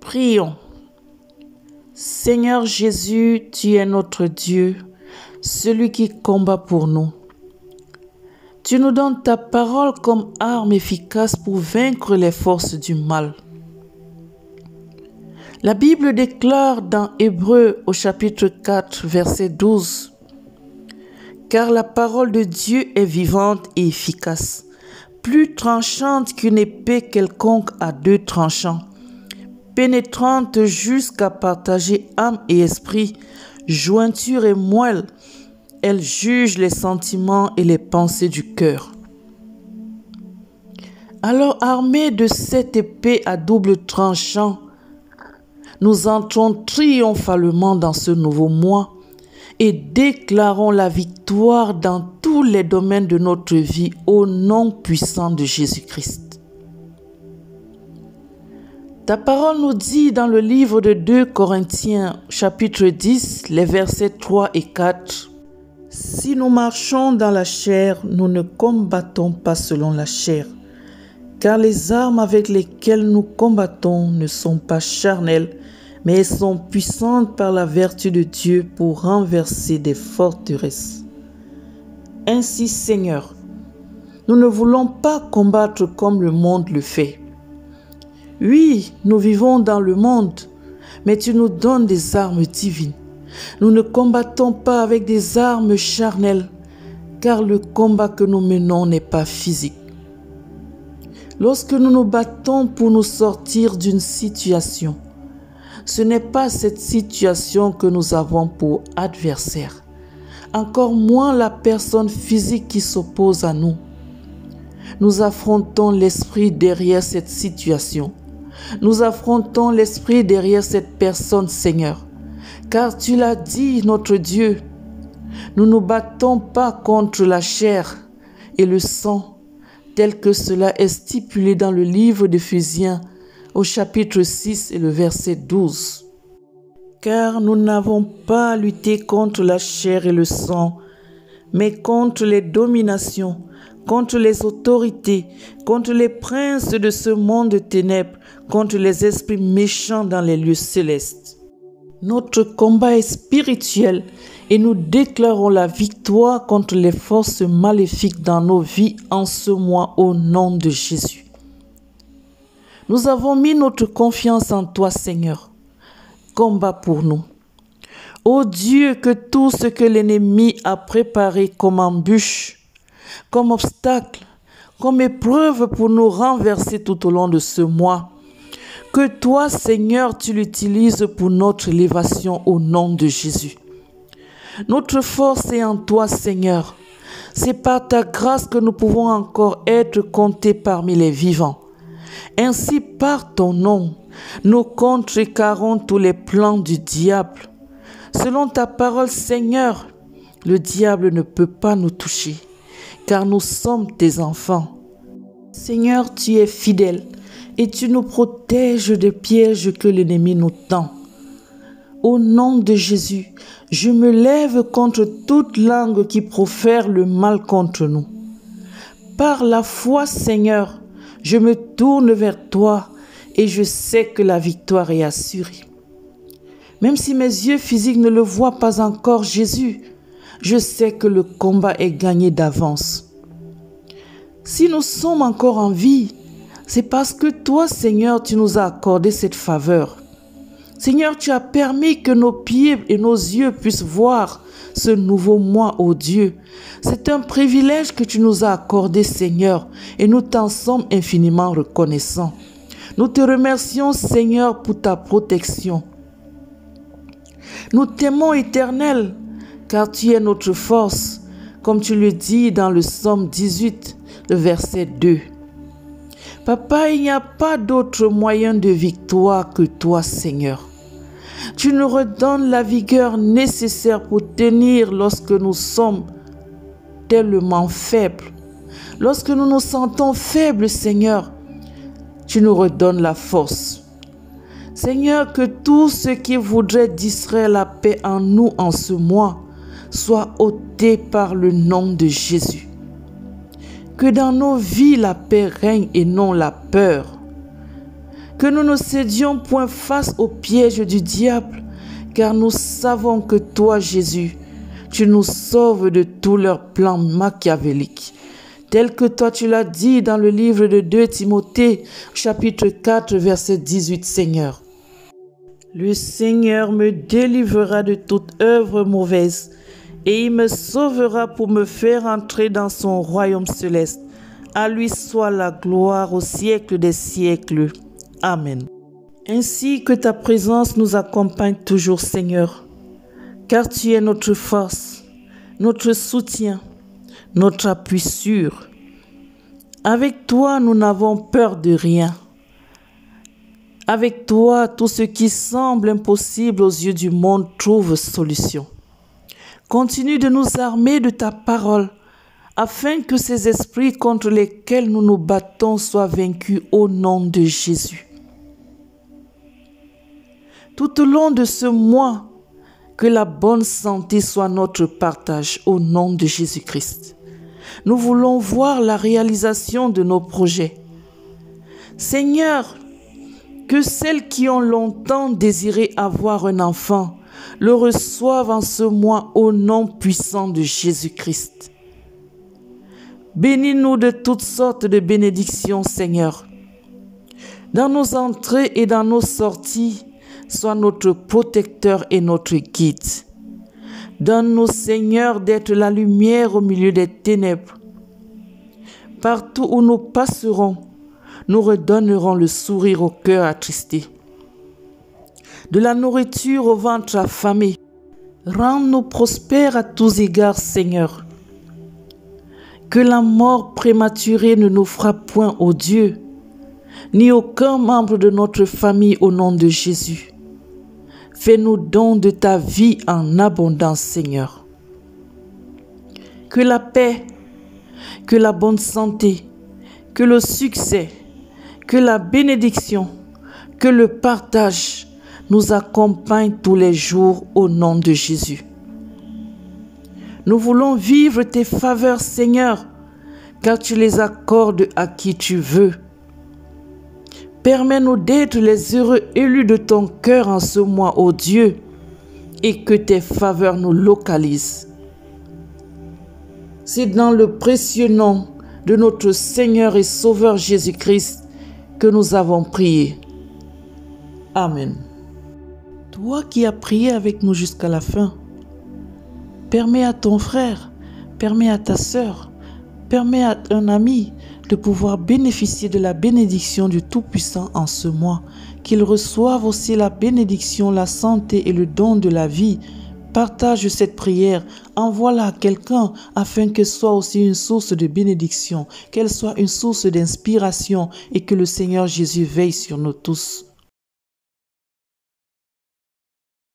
Prions. Seigneur Jésus, tu es notre Dieu, celui qui combat pour nous. Tu nous donnes ta parole comme arme efficace pour vaincre les forces du mal. La Bible déclare dans Hébreux au chapitre 4, verset 12, « Car la parole de Dieu est vivante et efficace, plus tranchante qu'une épée quelconque à deux tranchants, pénétrante jusqu'à partager âme et esprit, jointure et moelle. Elle juge les sentiments et les pensées du cœur. » Alors, armés de cette épée à double tranchant, nous entrons triomphalement dans ce nouveau mois et déclarons la victoire dans tous les domaines de notre vie au nom puissant de Jésus-Christ. Ta parole nous dit dans le livre de 2 Corinthiens, chapitre 10, les versets 3 et 4, « Si nous marchons dans la chair, nous ne combattons pas selon la chair, car les armes avec lesquelles nous combattons ne sont pas charnelles, mais elles sont puissantes par la vertu de Dieu pour renverser des forteresses. Ainsi, Seigneur, nous ne voulons pas combattre comme le monde le fait. Oui, nous vivons dans le monde, mais tu nous donnes des armes divines. Nous ne combattons pas avec des armes charnelles, car le combat que nous menons n'est pas physique. Lorsque nous nous battons pour nous sortir d'une situation, ce n'est pas cette situation que nous avons pour adversaire, encore moins la personne physique qui s'oppose à nous. Nous affrontons l'esprit derrière cette situation. Nous affrontons l'esprit derrière cette personne, Seigneur. Car tu l'as dit, notre Dieu, nous ne nous battons pas contre la chair et le sang, tel que cela est stipulé dans le livre d'Éphésiens au chapitre 6 et le verset 12. Car nous n'avons pas à lutter contre la chair et le sang, mais contre les dominations, contre les autorités, contre les princes de ce monde de ténèbres, contre les esprits méchants dans les lieux célestes. Notre combat est spirituel et nous déclarons la victoire contre les forces maléfiques dans nos vies en ce mois au nom de Jésus. Nous avons mis notre confiance en toi, Seigneur. Combat pour nous. Ô Dieu, que tout ce que l'ennemi a préparé comme embûche, comme obstacle, comme épreuve pour nous renverser tout au long de ce mois, que toi, Seigneur, tu l'utilises pour notre élévation au nom de Jésus. Notre force est en toi, Seigneur. C'est par ta grâce que nous pouvons encore être comptés parmi les vivants. Ainsi, par ton nom, nous contrecarrons tous les plans du diable. Selon ta parole, Seigneur, le diable ne peut pas nous toucher, car nous sommes tes enfants. Seigneur, tu es fidèle et tu nous protèges des pièges que l'ennemi nous tend. Au nom de Jésus, je me lève contre toute langue qui profère le mal contre nous. Par la foi, Seigneur, je me tourne vers toi et je sais que la victoire est assurée. Même si mes yeux physiques ne le voient pas encore, Jésus, je sais que le combat est gagné d'avance. Si nous sommes encore en vie, c'est parce que toi, Seigneur, tu nous as accordé cette faveur. Seigneur, tu as permis que nos pieds et nos yeux puissent voir ce nouveau mois, ô Dieu. C'est un privilège que tu nous as accordé, Seigneur, et nous t'en sommes infiniment reconnaissants. Nous te remercions, Seigneur, pour ta protection. Nous t'aimons, Éternel, car tu es notre force, comme tu le dis dans le psaume 18, le verset 2. Papa, il n'y a pas d'autre moyen de victoire que toi, Seigneur. Tu nous redonnes la vigueur nécessaire pour tenir lorsque nous sommes tellement faibles. Lorsque nous nous sentons faibles, Seigneur, tu nous redonnes la force. Seigneur, que tout ce qui voudrait distraire la paix en nous en ce mois soit ôté par le nom de Jésus. Que dans nos vies la paix règne et non la peur. Que nous ne cédions point face au piège du diable, car nous savons que toi, Jésus, tu nous sauves de tous leurs plans machiavéliques. Tel que toi tu l'as dit dans le livre de 2 Timothée, chapitre 4, verset 18, Seigneur. Le Seigneur me délivrera de toute œuvre mauvaise et il me sauvera pour me faire entrer dans son royaume céleste. À lui soit la gloire au siècle des siècles. Amen. Ainsi que ta présence nous accompagne toujours, Seigneur, car tu es notre force, notre soutien, notre appui sûr. Avec toi, nous n'avons peur de rien. Avec toi, tout ce qui semble impossible aux yeux du monde trouve solution. Continue de nous armer de ta parole, afin que ces esprits contre lesquels nous nous battons soient vaincus au nom de Jésus. Tout au long de ce mois, que la bonne santé soit notre partage au nom de Jésus-Christ. Nous voulons voir la réalisation de nos projets. Seigneur, que celles qui ont longtemps désiré avoir un enfant le reçoivent en ce mois au nom puissant de Jésus-Christ. Bénis-nous de toutes sortes de bénédictions, Seigneur. Dans nos entrées et dans nos sorties, sois notre protecteur et notre guide. Donne-nous, Seigneur, d'être la lumière au milieu des ténèbres. Partout où nous passerons, nous redonnerons le sourire au cœur attristé. De la nourriture au ventre affamé. Rends-nous prospères à tous égards, Seigneur. Que la mort prématurée ne nous frappe point, ô Dieu, ni aucun membre de notre famille au nom de Jésus. Fais-nous don de ta vie en abondance, Seigneur. Que la paix, que la bonne santé, que le succès, que la bénédiction, que le partage nous accompagnent tous les jours au nom de Jésus. Nous voulons vivre tes faveurs, Seigneur, car tu les accordes à qui tu veux. Permets-nous d'être les heureux élus de ton cœur en ce mois, ô Dieu, et que tes faveurs nous localisent. C'est dans le précieux nom de notre Seigneur et Sauveur Jésus-Christ que nous avons prié. Amen. Toi qui as prié avec nous jusqu'à la fin, permets à ton frère, permets à ta sœur, permets à un ami de pouvoir bénéficier de la bénédiction du Tout-Puissant en ce mois, qu'ils reçoivent aussi la bénédiction, la santé et le don de la vie. Partage cette prière, envoie-la à quelqu'un afin qu'elle soit aussi une source de bénédiction, qu'elle soit une source d'inspiration et que le Seigneur Jésus veille sur nous tous.